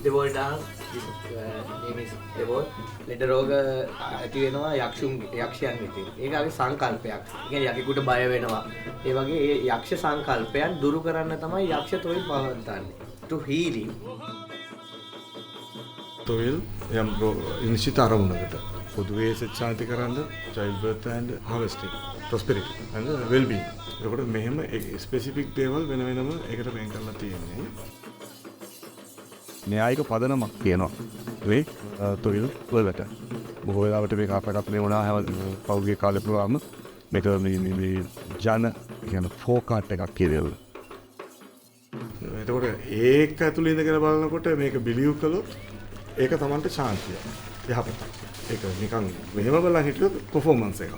දෙවල් ඩාන්ස් නේමිස් දෙවල් ලෙඩ රෝග ඇති වෙනවා යක්ෂයන් වෙතින්. ඒක අපි සංකල්පයක්. ඒ කියන්නේ යකෙකුට බය වෙනවා. ඒ වගේ ඒ යක්ෂ සංකල්පයන් දුරු කරන්න තමයි යක්ෂ තොইল පවත්වන්නේ. to healing. තොইল යම් නිශ්චිත අරමුණකට පොදුවේ සත්‍යාන්ති කරන්න child birth and harvesting prosperity and well being. ඒකට මෙහෙම ස්පෙસિෆික් දේවල් වෙන වෙනම ඒකට වෙන් කරලා තියෙන්නේ. න්‍යායික පදනමක් තියෙනවා. මේ තොইল වලට බොහෝ වෙලාවට මේක අපකටනේ වුණා හැම පෞද්ගලික කාලේ පුරාම මේක මේ ජන කියන ෆෝකාට් එකක් කියලා. එතකොට ඒක ඇතුළේ ඉඳගෙන බලනකොට මේක බිලිව් කළොත් ඒක තමන්ට ශාන්තිය. යහපත. ඒක නිකන් මෙහෙම බලලා හිටියොත් පර්ෆෝමන්ස් එකක්.